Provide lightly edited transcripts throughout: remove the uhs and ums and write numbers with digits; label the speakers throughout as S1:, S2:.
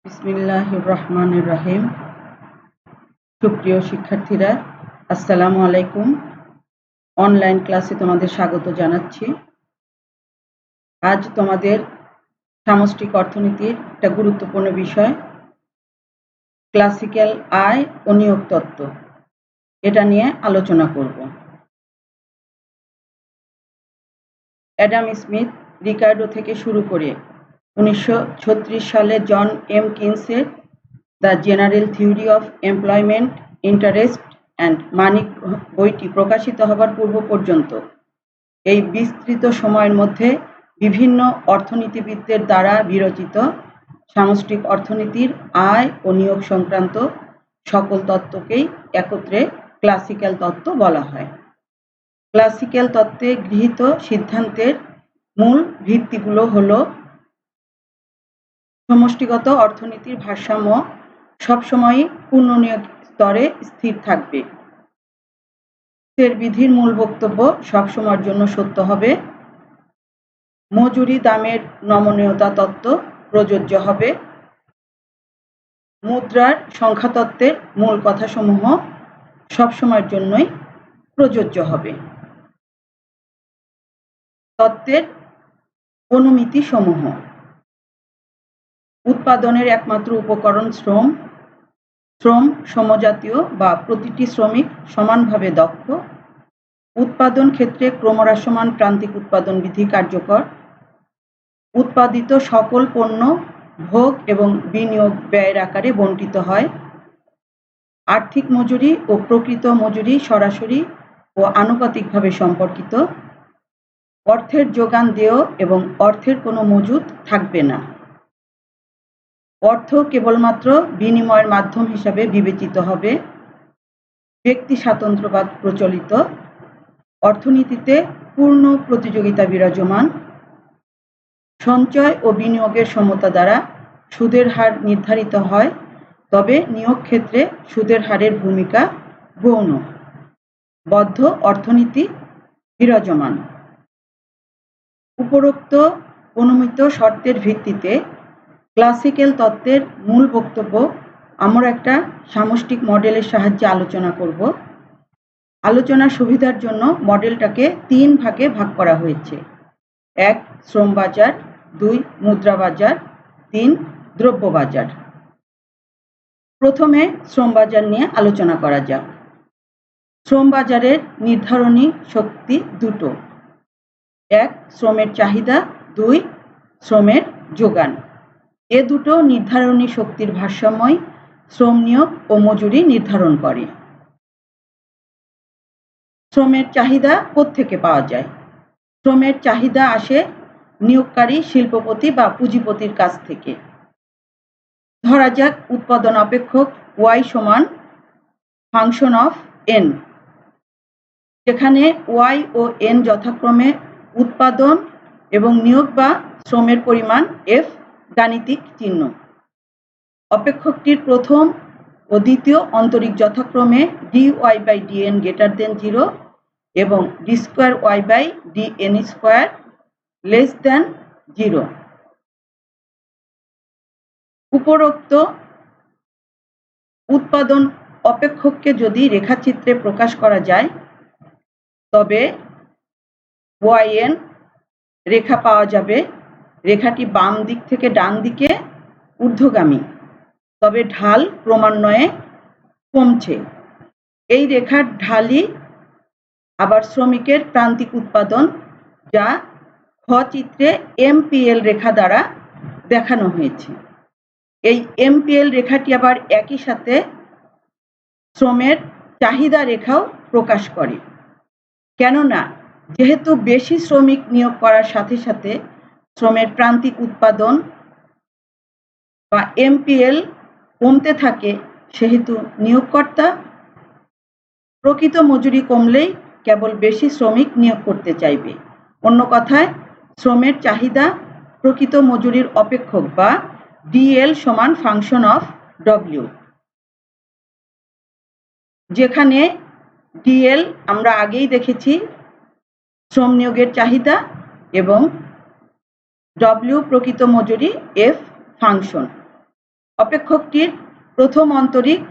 S1: বিসমিল্লাহির রহমানির রহিম। সুপ্রিয় শিক্ষার্থীরা, আসসালামু আলাইকুম। অনলাইন ক্লাসে তোমাদের স্বাগত জানাচ্ছি। আজ তোমাদের সামষ্টিক অর্থনীতির একটা গুরুত্বপূর্ণ বিষয় ক্লাসিক্যাল আয় ও নিয়োগ তত্ত্ব, এটা নিয়ে আলোচনা করব। অ্যাডাম স্মিথ, রিকার্ডো থেকে শুরু করে 1936 সালে জন এম কিনসের the general theory of employment, interest and money বইটি প্রকাশিত হবার পূর্ব পর্যন্ত এই বিস্তৃত সময়ের মধ্যে বিভিন্ন অর্থনীতিবিদদের দ্বারা বিরচিত সামষ্টিক অর্থনীতির আয় ও নিয়োগ সংক্রান্ত সকল তত্ত্বকেই একত্রে ক্লাসিক্যাল তত্ত্ব বলা হয়। ক্লাসিক্যাল তত্ত্বে গৃহীত সিদ্ধান্তের মূল ভিত্তিগুলো হলো সমষ্টিগত অর্থনীতির ভারসাম্য সবসময়ই পূর্ণনিয়োগ স্তরে স্থির থাকবে। এর বিধির মূল বক্তব্য সবসময়ের জন্য সত্য হবে। মজুরি দামের নমনীয়তা তত্ত্ব প্রযোজ্য হবে। মুদ্রার সংখ্যাতত্ত্বের মূল কথাসমূহ সবসময়ের জন্যই প্রযোজ্য হবে। তত্ত্বের অনুমিতি সমূহ: উৎপাদনের একমাত্র উপকরণ শ্রম। শ্রম সমজাতীয় বা প্রতিটি শ্রমিক সমানভাবে দক্ষ। উৎপাদন ক্ষেত্রে ক্রমহ্রাসমান প্রান্তিক উৎপাদন বিধি কার্যকর। উৎপাদিত সকল পণ্য ভোগ এবং বিনিয়োগ ব্যয়ের আকারে বণ্টিত হয়। আর্থিক মজুরি ও প্রকৃত মজুরি সরাসরি ও আনুপাতিকভাবে সম্পর্কিত। অর্থের যোগান দেয় এবং অর্থের কোনো মজুদ থাকবে না। অর্থ কেবলমাত্র বিনিময়ের মাধ্যম হিসাবে বিবেচিত হবে। ব্যক্তি স্বাতন্ত্র্যবাদ প্রচলিত। অর্থনীতিতে পূর্ণ প্রতিযোগিতা বিরাজমান। সঞ্চয় ও বিনিয়োগের সমতা দ্বারা সুদের হার নির্ধারিত হয়, তবে নিয়োগ ক্ষেত্রে সুদের হারের ভূমিকা গৌণ। বদ্ধ অর্থনীতি বিরাজমান। উপরোক্ত অনুমিত শর্তের ভিত্তিতে ক্লাসিক্যাল তত্ত্বের মূল বক্তব্য আমরা একটা সামষ্টিক মডেলের সাহায্যে আলোচনা করব। আলোচনার সুবিধার জন্য মডেলটাকে 3 ভাগে ভাগ করা হয়েছে: 1 শ্রম বাজার, 2 মুদ্রা বাজার, 3 দ্রব্য বাজার। প্রথমে শ্রম বাজার নিয়ে আলোচনা করা যাক। শ্রম বাজারের নির্ধারণী শক্তি দুটো: 1 শ্রমের চাহিদা, 2 শ্রমের যোগান। এ দুটো নির্ধারণী শক্তির ভারসাম্যই শ্রম নিয়োগ ও মজুরি নির্ধারণ করে। শ্রমের চাহিদা কোত্থেকে পাওয়া যায়? শ্রমের চাহিদা আসে নিয়োগকারী শিল্পপতি বা পুঁজিপতির কাছ থেকে। ধরা যাক উৎপাদন অপেক্ষক y সমান ফাংশন অফ n, যেখানে y ও n যথাক্রমে উৎপাদন এবং নিয়োগ বা শ্রমের পরিমাণ f গাণিতিক চিহ্ন। অপেক্ষকটির প্রথম ও দ্বিতীয় অন্তরীক যথাক্রমে dy/dn > 0 এবং d²y/dn² <= 0। উপরোক্ত উৎপাদন অপেক্ষককে যদি রেখাচিত্রে প্রকাশ করা যায়, তবে yn রেখা পাওয়া যাবে। রেখাটি বাম দিক থেকে ডান দিকে ঊর্ধ্বগামী, তবে ঢাল ক্রমান্বয়ে কমছে। এই রেখার ঢালই আবার শ্রমিকের প্রান্তিক উৎপাদন, যা খ চিত্রে MPL রেখা দ্বারা দেখানো হয়েছে। এই MPL রেখাটি আবার একই সাথে শ্রমের চাহিদা রেখাও প্রকাশ করে, কেননা যেহেতু বেশি শ্রমিক নিয়োগ করার সাথে সাথে শ্রমের প্রান্তিক উৎপাদন বা MPL কমতে থাকে, সেহেতু নিয়োগকর্তা প্রকৃত মজুরি কমলেই কেবল বেশি শ্রমিক নিয়োগ করতে চাইবে। অন্য কথায়, শ্রমের চাহিদা প্রকৃত মজুরির অপেক্ষক বা DL সমান ফাংশন অফ W, যেখানে DL আমরা আগেই দেখেছি শ্রম নিয়োগের চাহিদা এবং W প্রকৃত মজুরি F ফাংশন। অপেক্ষকটির প্রথম অন্তরীক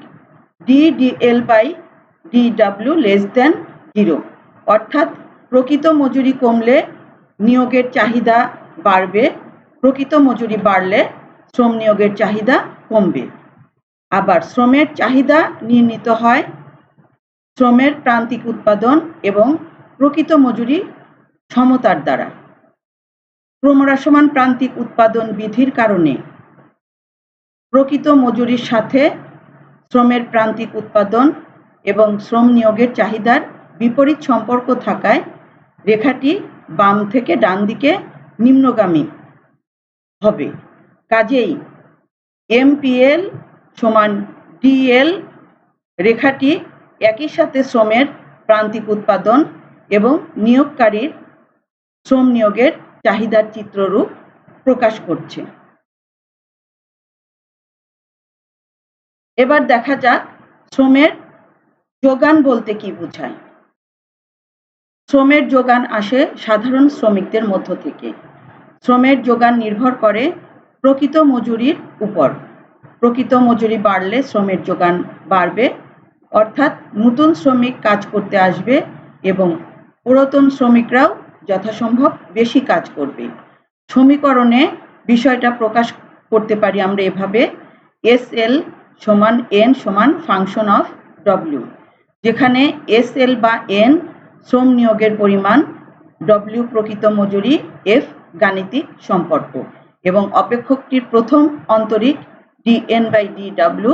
S1: DDL/DW লেস দেন 0, অর্থাৎ প্রকৃত মজুরি কমলে নিয়োগের চাহিদা বাড়বে, প্রকৃত মজুরি বাড়লে শ্রম নিয়োগের চাহিদা কমবে। আবার শ্রমের চাহিদা নির্ণীত হয় শ্রমের প্রান্তিক উৎপাদন এবং প্রকৃত মজুরি সমতার দ্বারা। ক্রমহ্রাসমান প্রান্তিক উৎপাদন বিধির কারণে প্রকৃত মজুরির সাথে শ্রমের প্রান্তিক উৎপাদন এবং শ্রম নিয়োগের চাহিদার বিপরীত সম্পর্ক থাকায় রেখাটি বাম থেকে ডান দিকে নিম্নগামী হবে। কাজেই MPL সমান DL রেখাটি একই সাথে শ্রমের প্রান্তিক উৎপাদন এবং নিয়োগকারীর শ্রম নিয়োগের চাহিদার চিত্ররূপ প্রকাশ করছে। এবার দেখা যাক শ্রমের যোগান বলতে কি বোঝায়। শ্রমের যোগান আসে সাধারণ শ্রমিকদের মধ্য থেকে। শ্রমের যোগান নির্ভর করে প্রকৃত মজুরির উপর। প্রকৃত মজুরি বাড়লে শ্রমের যোগান বাড়বে, অর্থাৎ নতুন শ্রমিক কাজ করতে আসবে এবং পুরাতন শ্রমিকরাও যথাসম্ভব বেশি কাজ করবে। সমীকরণে বিষয়টা প্রকাশ করতে পারি আমরা এভাবে: SL সমান N সমান ফাংশন অফ W, যেখানে SL বা N শ্রম নিয়োগের পরিমাণ, W প্রকৃত মজুরি, F গাণিতিক সম্পর্ক এবং অপেক্ষকটির প্রথম অন্তরীক DN/DW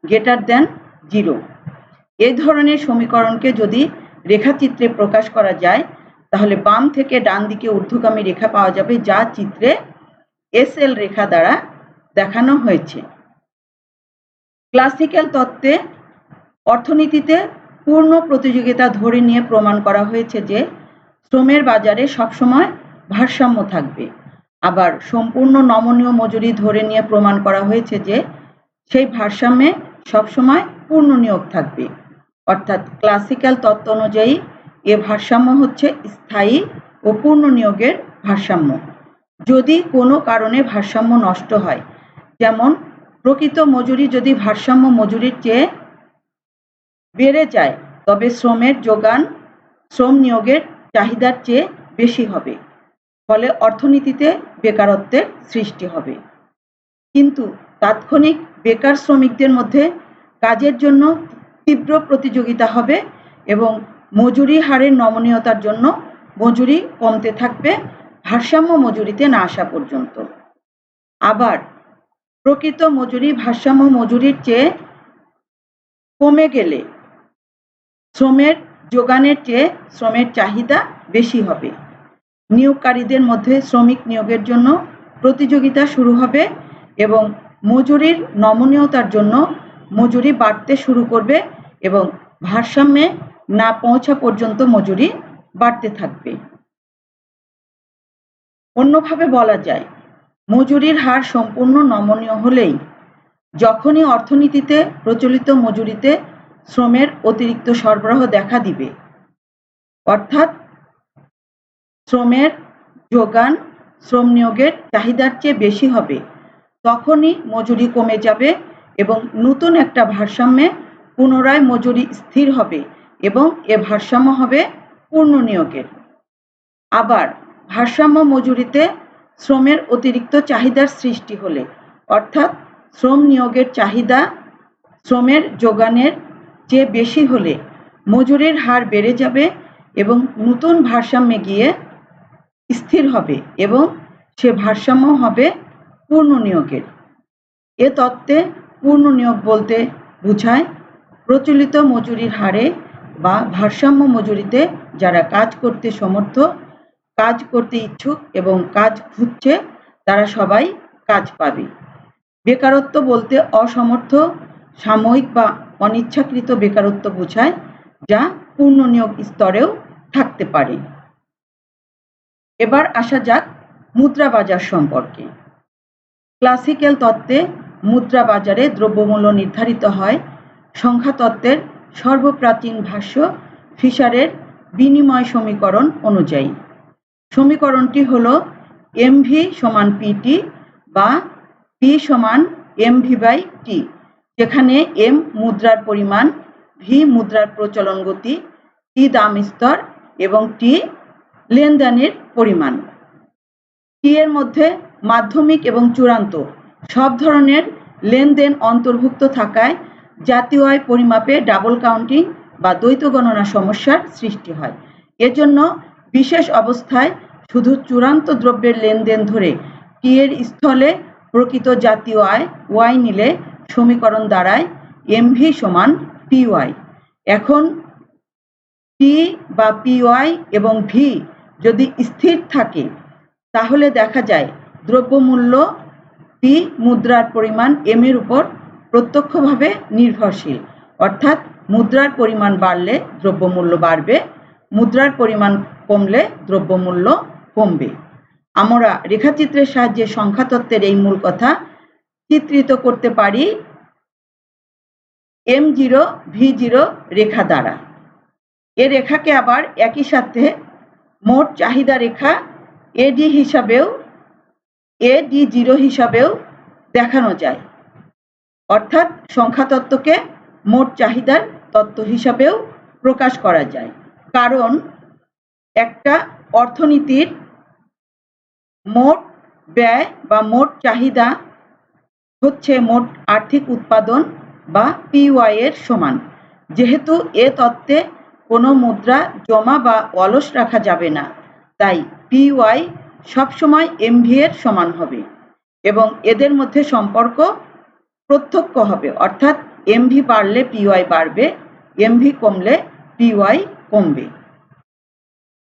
S1: গ্রেটার দেন 0। এই ধরনের সমীকরণকে যদি রেখাচিত্রে প্রকাশ করা যায় তাহলে বাম থেকে ডান দিকে ঊর্ধ্বগামী রেখা পাওয়া যাবে, যা চিত্রে SL রেখা দ্বারা দেখানো হয়েছে। ক্লাসিক্যাল তত্ত্বে অর্থনীতিতে পূর্ণ প্রতিযোগিতা ধরে নিয়ে প্রমাণ করা হয়েছে যে শ্রমের বাজারে সবসময় ভারসাম্য থাকবে। আবার সম্পূর্ণ নমনীয় মজুরি ধরে নিয়ে প্রমাণ করা হয়েছে যে সেই ভারসাম্যে সবসময় পূর্ণ নিয়োগ থাকবে। অর্থাৎ ক্লাসিক্যাল তত্ত্ব অনুযায়ী এ ভারসাম্য হচ্ছে স্থায়ী ও পূর্ণ নিয়োগের ভারসাম্য। যদি কোনো কারণে ভারসাম্য নষ্ট হয়, যেমন প্রকৃত মজুরি যদি ভারসাম্য মজুরির চেয়ে বেড়ে যায়, তবে শ্রমের যোগান শ্রম নিয়োগের চাহিদার চেয়ে বেশি হবে, ফলে অর্থনীতিতে বেকারত্বের সৃষ্টি হবে। কিন্তু তাৎক্ষণিক বেকার শ্রমিকদের মধ্যে কাজের জন্য তীব্র প্রতিযোগিতা হবে এবং মজুরি হারের নমনীয়তার জন্য মজুরি কমতে থাকবে ভারসাম্য মজুরিতে না আসা পর্যন্ত। আবার প্রকৃত মজুরি ভারসাম্য মজুরির চেয়ে কমে গেলে শ্রমের যোগানের চেয়ে শ্রমের চাহিদা বেশি হবে। নিয়োগকারীদের মধ্যে শ্রমিক নিয়োগের জন্য প্রতিযোগিতা শুরু হবে এবং মজুরির নমনীয়তার জন্য মজুরি বাড়তে শুরু করবে এবং ভারসাম্যে না পৌঁছা পর্যন্ত মজুরি বাড়তে থাকবে। অন্যভাবে বলা যায়, মজুরির হার সম্পূর্ণ নমনীয় হলেই যখনই অর্থনীতিতে প্রচলিত মজুরিতে শ্রমের অতিরিক্ত সরবরাহ দেখা দিবে, অর্থাৎ শ্রমের যোগান শ্রম নিয়োগের চাহিদার চেয়ে বেশি হবে, তখনই মজুরি কমে যাবে এবং নতুন একটা ভারসাম্যে পুনরায় মজুরি স্থির হবে এবং এ ভারসাম্য হবে পূর্ণ নিয়োগের। আবার ভারসাম্য মজুরিতে শ্রমের অতিরিক্ত চাহিদার সৃষ্টি হলে, অর্থাৎ শ্রম নিয়োগের চাহিদা শ্রমের যোগানের চেয়ে বেশি হলে মজুরির হার বেড়ে যাবে এবং নতুন ভারসাম্যে গিয়ে স্থির হবে এবং সে ভারসাম্য হবে পূর্ণ নিয়োগের। এ তত্ত্বে পূর্ণ নিয়োগ বলতে বোঝায় প্রচলিত মজুরির হারে বা ভারসাম্য মজুরিতে যারা কাজ করতে সমর্থ, কাজ করতে ইচ্ছুক এবং কাজ খুঁজছে, তারা সবাই কাজ পাবে। বেকারত্ব বলতে অসমর্থ, সাময়িক বা অনিচ্ছাকৃত বেকারত্ব বোঝায়, যা পূর্ণ নিয়োগ স্তরেও থাকতে পারে। এবার আসা যাক মুদ্রা বাজার সম্পর্কে। ক্লাসিক্যাল তত্ত্বে মুদ্রা বাজারে দ্রব্যমূল্য নির্ধারিত হয় সংখ্যাতত্ত্বের সর্বপ্রাচীন ভাষ্য ফিশারের বিনিময় সমীকরণ অনুযায়ী। সমীকরণটি হল MV সমান PT বা P সমান MV/T, যেখানে M মুদ্রার পরিমাণ, V মুদ্রার প্রচলন গতি, T দাম স্তর এবং T লেনদেনের পরিমাণ। T এর মধ্যে মাধ্যমিক এবং চূড়ান্ত সব ধরনের লেনদেন অন্তর্ভুক্ত থাকায় জাতীয় আয় পরিমাপে ডাবল কাউন্টিং বা দ্বৈত গণনা সমস্যার সৃষ্টি হয়। এজন্য বিশেষ অবস্থায় শুধু চূড়ান্ত দ্রব্যের লেনদেন ধরে T এর স্থলে প্রকৃত জাতীয় আয় Y নিলে সমীকরণ দাঁড়ায় MV সমান PY। এখন T বা PY এবং V যদি স্থির থাকে তাহলে দেখা যায় দ্রব্যমূল্য P মুদ্রার পরিমাণ M এর উপর প্রত্যক্ষভাবে নির্ভরশীল, অর্থাৎ মুদ্রার পরিমাণ বাড়লে দ্রব্যমূল্য বাড়বে, মুদ্রার পরিমাণ কমলে দ্রব্যমূল্য কমবে। আমরা রেখাচিত্রের সাহায্যে সংখ্যাতত্ত্বের এই মূল কথা চিত্রিত করতে পারি M0 V0 রেখা দ্বারা। এ রেখাকে আবার একই সাথে মোট চাহিদা রেখা AD0 হিসাবেও দেখানো যায়, অর্থাৎ সংখ্যাতত্ত্বকে মোট চাহিদার তত্ত্ব হিসাবেও প্রকাশ করা যায়। কারণ একটা অর্থনীতির মোট ব্যয় বা মোট চাহিদা হচ্ছে মোট আর্থিক উৎপাদন বা PY এর সমান। যেহেতু এ তত্ত্বে কোনো মুদ্রা জমা বা অলস রাখা যাবে না, তাই PY সবসময় MV এর সমান হবে এবং এদের মধ্যে সম্পর্ক প্রত্যক্ষ হবে, অর্থাৎ MV বাড়লে PY বাড়বে, MV কমলে PY কমবে।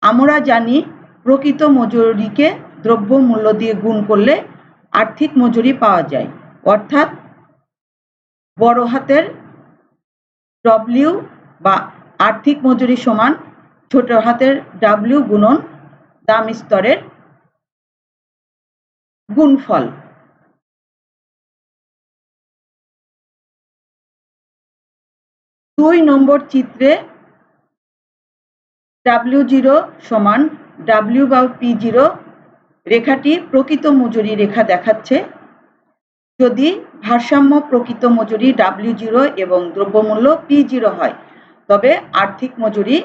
S1: আমরা জানি প্রকৃত মজুরিকে দ্রব্য মূল্য দিয়ে গুণ করলে আর্থিক মজুরি পাওয়া যায়, অর্থাৎ বড় হাতের W বা আর্থিক মজুরি সমান ছোট হাতের W গুণন দাম স্তরের গুণফল। দুই নম্বর চিত্রে W0 সমান W বা P0 রেখাটি প্রকৃত মজুরি রেখা দেখাচ্ছে। যদি ভারসাম্য প্রকৃত মজুরি W0 এবং দ্রব্যমূল্য P0 হয়, তবে আর্থিক মজুরি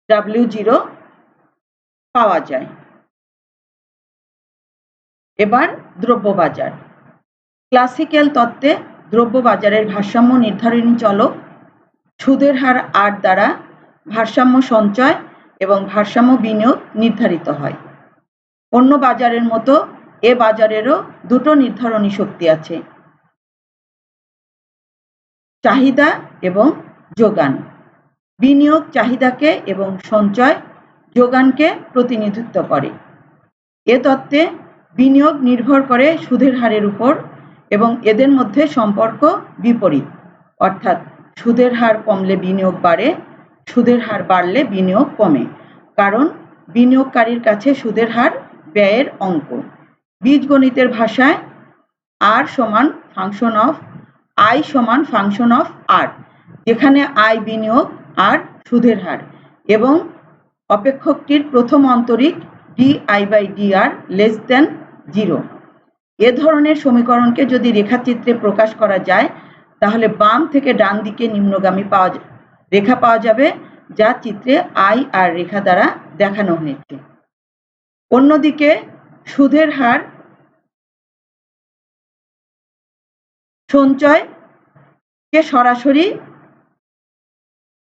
S1: W0 পাওয়া যায়। এবার দ্রব্যবাজার। ক্লাসিক্যাল তত্ত্বে দ্রব্যবাজারের ভারসাম্য নির্ধারণী চলক সুদের হার R দ্বারা ভারসাম্য সঞ্চয় এবং ভারসাম্য বিনিয়োগ নির্ধারিত হয়। অন্য বাজারের মতো এ বাজারেরও দুটো নির্ধারণী শক্তি আছে, চাহিদা এবং যোগান। বিনিয়োগ চাহিদাকে এবং সঞ্চয় যোগানকে প্রতিনিধিত্ব করে। এ তত্ত্বে বিনিয়োগ নির্ভর করে সুদের হারের উপর এবং এদের মধ্যে সম্পর্ক বিপরীত, অর্থাৎ সুদের হার কমলে বিনিয়োগ বাড়ে, সুদের হার বাড়লে বিনিয়োগ কমে, কারণ বিনিয়োগকারীর কাছে সুদের হার ব্যয়ের অঙ্ক। বীজগণিতের ভাষায় R সমান ফাংশন অফ I সমান ফাংশন অফ R, যেখানে I বিনিয়োগ, R সুদের হার এবং অপেক্ষকটির প্রথম অন্তরীক DI/DR লেস দেন 0। এ ধরনের সমীকরণকে যদি রেখাচিত্রে প্রকাশ করা যায় তাহলে বাম থেকে ডান দিকে নিম্নগামী রেখা পাওয়া যাবে, যা চিত্রে IR রেখা দ্বারা দেখানো হয়েছে। অন্যদিকে সুদের হার সঞ্চয়কে সরাসরি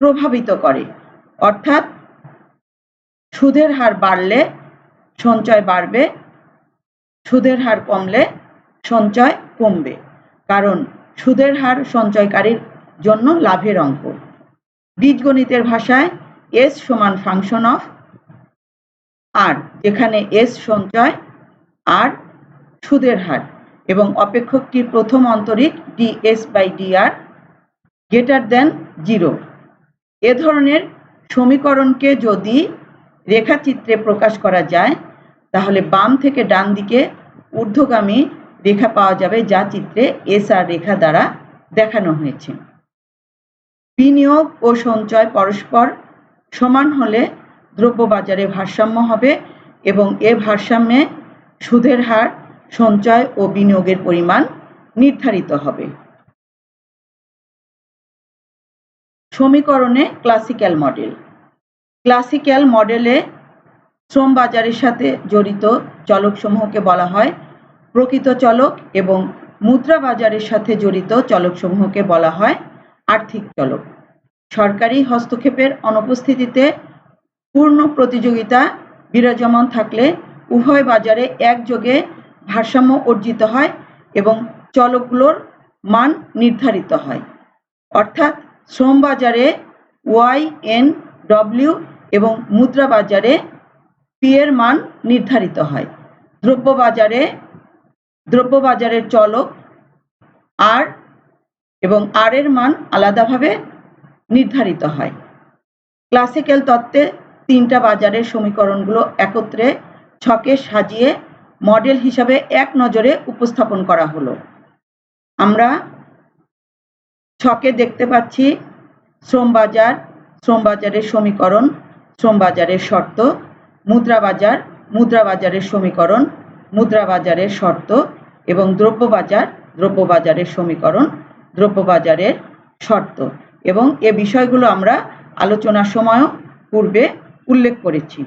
S1: প্রভাবিত করে, অর্থাৎ সুদের হার বাড়লে সঞ্চয় বাড়বে, সুদের হার কমলে সঞ্চয় কমবে, কারণ সুদের হার সঞ্চয়কারীর জন্য লাভের অঙ্ক। বীজগণিতের ভাষায় S সমান ফাংশন অফ R, যেখানে S সঞ্চয়, R সুদের হার এবং অপেক্ষকটির প্রথম অন্তরীক DS/DR গ্রেটার দেন 0। এ ধরনের সমীকরণকে যদি রেখাচিত্রে প্রকাশ করা যায় তাহলে বাম থেকে ডান দিকে ঊর্ধ্বগামী রেখা পাওয়া যাবে, যা চিত্রে SR রেখা দ্বারা দেখানো হয়েছে। বিনিয়োগ ও সঞ্চয় পরস্পর সমান হলে দ্রব্যবাজারে ভারসাম্য হবে এবং এ ভারসাম্যে সুদের হার সঞ্চয় ও বিনিয়োগের পরিমাণ নির্ধারিত হবে। সমীকরণে ক্লাসিক্যাল মডেল। ক্লাসিক্যাল মডেলে শ্রম বাজারের সাথে জড়িত চলকসমূহকে বলা হয় প্রকৃত চলক এবং মুদ্রা বাজারের সাথে জড়িত চলকসমূহকে বলা হয় আর্থিক চলক। সরকারি হস্তক্ষেপের অনুপস্থিতিতে পূর্ণ প্রতিযোগিতা বিরাজমান থাকলে উভয় বাজারে একযোগে ভারসাম্য অর্জিত হয় এবং চলকগুলোর মান নির্ধারিত হয়। অর্থাৎ শ্রম বাজারে YNW এবং মুদ্রা বাজারে P এর মান নির্ধারিত হয়। দ্রব্যবাজারের চলক R এবং R এর মান আলাদাভাবে নির্ধারিত হয়। ক্লাসিক্যাল তত্ত্বে তিনটা বাজারের সমীকরণগুলো একত্রে ছকে সাজিয়ে মডেল হিসাবে এক নজরে উপস্থাপন করা হলো। আমরা ছকে দেখতে পাচ্ছি শ্রম বাজারের সমীকরণ, শ্রম বাজারের শর্ত, মুদ্রা বাজারের সমীকরণ, মুদ্রা বাজারের শর্ত এবং দ্রব্যবাজারের সমীকরণ, দ্রব্যবাজারের শর্ত। এবং এ বিষয়গুলো আমরা আলোচনার সময়ও পূর্বে উল্লেখ করেছি।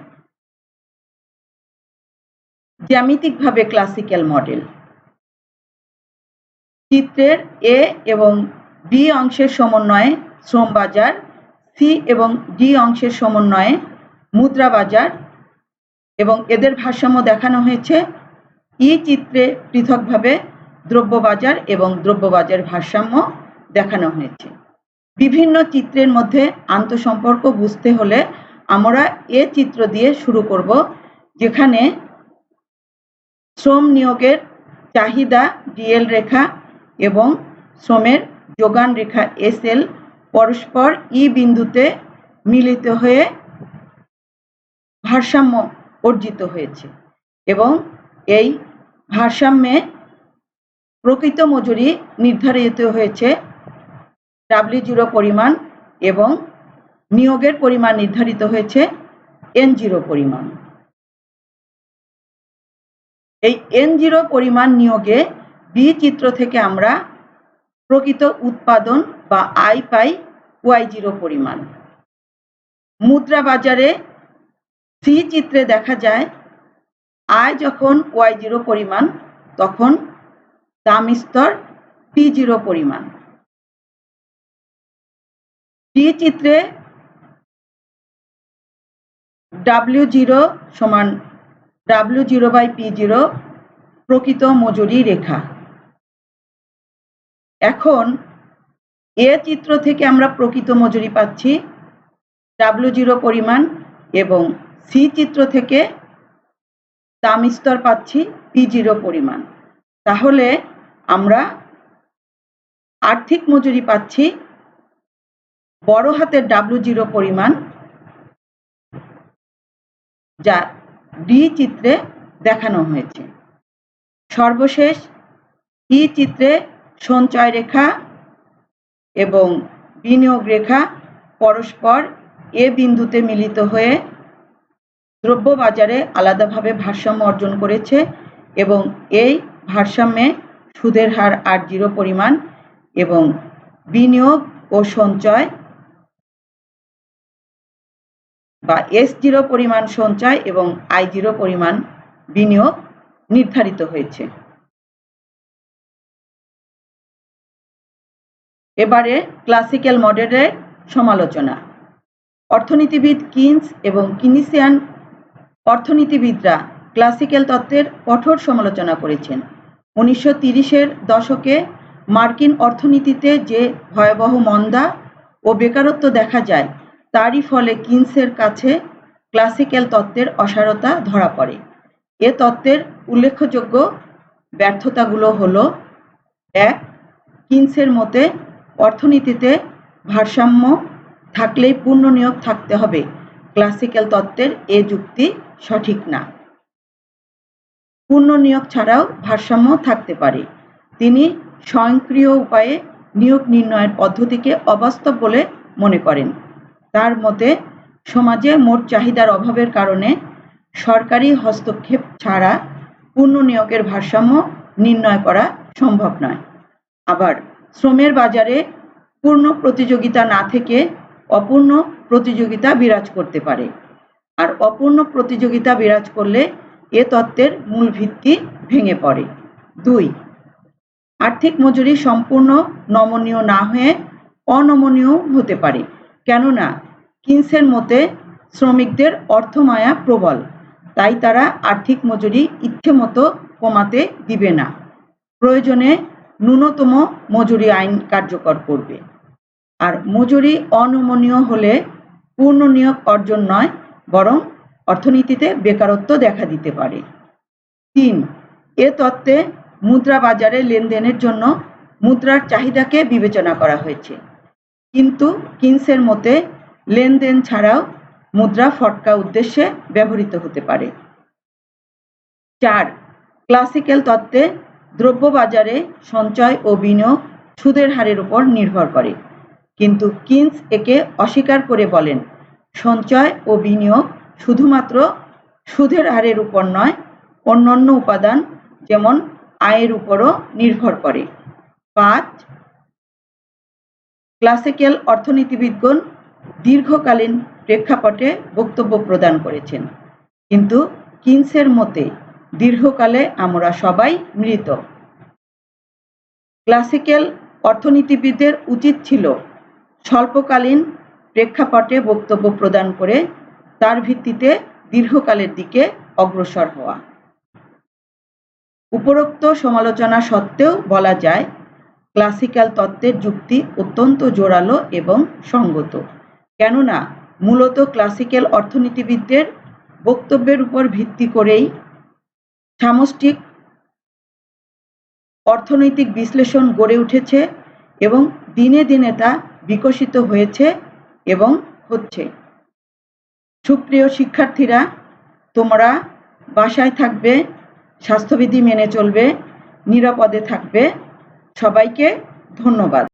S1: জ্যামিতিকভাবে ক্লাসিক্যাল মডেল। চিত্রের A এবং B অংশের সমন্বয়ে শ্রম বাজার, C এবং D অংশের সমন্বয়ে মুদ্রা বাজার এবং এদের ভারসাম্য দেখানো হয়েছে। ই চিত্রে পৃথকভাবে দ্রব্যবাজার এবং দ্রব্যবাজার ভারসাম্য দেখানো হয়েছে। বিভিন্ন চিত্রের মধ্যে আন্তঃসম্পর্ক বুঝতে হলে আমরা এ চিত্র দিয়ে শুরু করব, যেখানে শ্রম নিয়োগের চাহিদা DL রেখা এবং শ্রমের যোগান রেখা SL পরস্পর ই বিন্দুতে মিলিত হয়ে ভারসাম্য অর্জিত হয়েছে এবং এই ভারসাম্যে প্রকৃত মজুরি নির্ধারিত হয়েছে W0 পরিমাণ এবং নিয়োগের পরিমাণ নির্ধারিত হয়েছে N0 পরিমাণ। এই N0 পরিমাণ নিয়োগে বি চিত্র থেকে আমরা প্রকৃত উৎপাদন বা আয় পাই Y0 পরিমাণ। মুদ্রা বাজারে সি চিত্রে দেখা যায় আয় যখন Y0 পরিমাণ তখন দাম স্তর P0 পরিমাণ। ডি চিত্রে W0 সমান W0/P0 প্রকৃত মজুরি রেখা। এখন এ চিত্র থেকে আমরা প্রকৃত মজুরি পাচ্ছি W0 পরিমাণ এবং সি চিত্র থেকে দাম স্তর পাচ্ছি P0 পরিমাণ। তাহলে আমরা আর্থিক মজুরি পাচ্ছি বড় হাতের W0 পরিমাণ, যা ডি চিত্রে দেখানো হয়েছে। সর্বশেষ ই চিত্রে সঞ্চয় রেখা এবং বিনিয়োগ রেখা পরস্পর এ বিন্দুতে মিলিত হয়ে দ্রব্য বাজারে আলাদাভাবে ভারসাম্য অর্জন করেছে এবং এই ভারসাম্যে সুদের হার R0 পরিমাণ এবং বিনিয়োগ ও সঞ্চয় বা S0 পরিমাণ সঞ্চয় এবং I0 পরিমাণ বিনিয়োগ নির্ধারিত হয়েছে। এবারে ক্লাসিক্যাল মডেলের সমালোচনা। অর্থনীতিবিদ কিনস এবং কিনিসিয়ান অর্থনীতিবিদরা ক্লাসিক্যাল তত্ত্বের কঠোর সমালোচনা করেছেন। 1930-এর দশকে মার্কিন অর্থনীতিতে যে ভয়াবহ মন্দা ও বেকারত্ব দেখা যায় তারই ফলে কিনসের কাছে ক্লাসিক্যাল তত্ত্বের অসারতা ধরা পড়ে। এ তত্ত্বের উল্লেখযোগ্য ব্যর্থতাগুলো হলো: 1. কিনসের মতে অর্থনীতিতে ভারসাম্য থাকলেই পূর্ণ নিয়োগ থাকতে হবে। ক্লাসিক্যাল তত্ত্বের এ যুক্তি সঠিক না। পূর্ণ নিয়োগ ছাড়াও ভারসাম্য থাকতে পারে। তিনি স্বয়ংক্রিয় উপায়ে নিয়োগ নির্ণয়ের পদ্ধতিকে অবাস্তব বলে মনে করেন। তার মতে সমাজে মোট চাহিদার অভাবের কারণে সরকারি হস্তক্ষেপ ছাড়া পূর্ণ নিয়োগের ভারসাম্য নির্ণয় করা সম্ভব নয়। আবার শ্রমের বাজারে পূর্ণ প্রতিযোগিতা না থেকে অপূর্ণ প্রতিযোগিতা বিরাজ করতে পারে, আর অপূর্ণ প্রতিযোগিতা বিরাজ করলে এ তত্ত্বের মূল ভিত্তি ভেঙে পড়ে। 2. আর্থিক মজুরি সম্পূর্ণ নমনীয় না হয়ে অনমনীয় হতে পারে, কেননা কিনসের মতে শ্রমিকদের অর্থমায়া প্রবল, তাই তারা আর্থিক মজুরি ইচ্ছেমতো কমাতে দিবে না, প্রয়োজনে ন্যূনতম মজুরি আইন কার্যকর করবে। আর মজুরি অনমনীয় হলে পূর্ণ নিয়োগ অর্জন নয়, বরং অর্থনীতিতে বেকারত্ব দেখা দিতে পারে। 3. এ তত্ত্বে মুদ্রা বাজারে লেনদেনের জন্য মুদ্রার চাহিদাকে বিবেচনা করা হয়েছে, কিন্তু কিনসের মতে লেনদেন ছাড়াও মুদ্রা ফটকা উদ্দেশ্যে ব্যবহৃত হতে পারে। 4. ক্লাসিক্যাল তত্ত্বে দ্রব্য বাজারে সঞ্চয় ও বিনিয়োগ সুদের হারের উপর নির্ভর করে, কিন্তু কিনস একে অস্বীকার করে বলেন সঞ্চয় ও বিনিয়োগ শুধুমাত্র সুদের হারের উপর নয়, অন্যান্য উপাদান যেমন আয়ের উপরও নির্ভর করে। 5. ক্লাসিক্যাল অর্থনীতিবিদগণ দীর্ঘকালীন প্রেক্ষাপটে বক্তব্য প্রদান করেছেন, কিন্তু কিনসের মতে দীর্ঘকালে আমরা সবাই মৃত। ক্লাসিক্যাল অর্থনীতিবিদদের উচিত ছিল স্বল্পকালীন প্রেক্ষাপটে বক্তব্য প্রদান করে তার ভিত্তিতে দীর্ঘকালের দিকে অগ্রসর হওয়া। উপরোক্ত সমালোচনা সত্ত্বেও বলা যায় ক্লাসিক্যাল তত্ত্বের যুক্তি অত্যন্ত জোরালো এবং সঙ্গত, কেননা মূলত ক্লাসিক্যাল অর্থনীতিবিদদের বক্তব্যের উপর ভিত্তি করেই সামষ্টিক অর্থনৈতিক বিশ্লেষণ গড়ে উঠেছে এবং দিনে দিনে তা বিকশিত হয়েছে এবং হচ্ছে। সুপ্রিয় শিক্ষার্থীরা, তোমরা বাসায় থাকবে, স্বাস্থ্যবিধি মেনে চলবে, নিরাপদে থাকবে। সবাইকে ধন্যবাদ।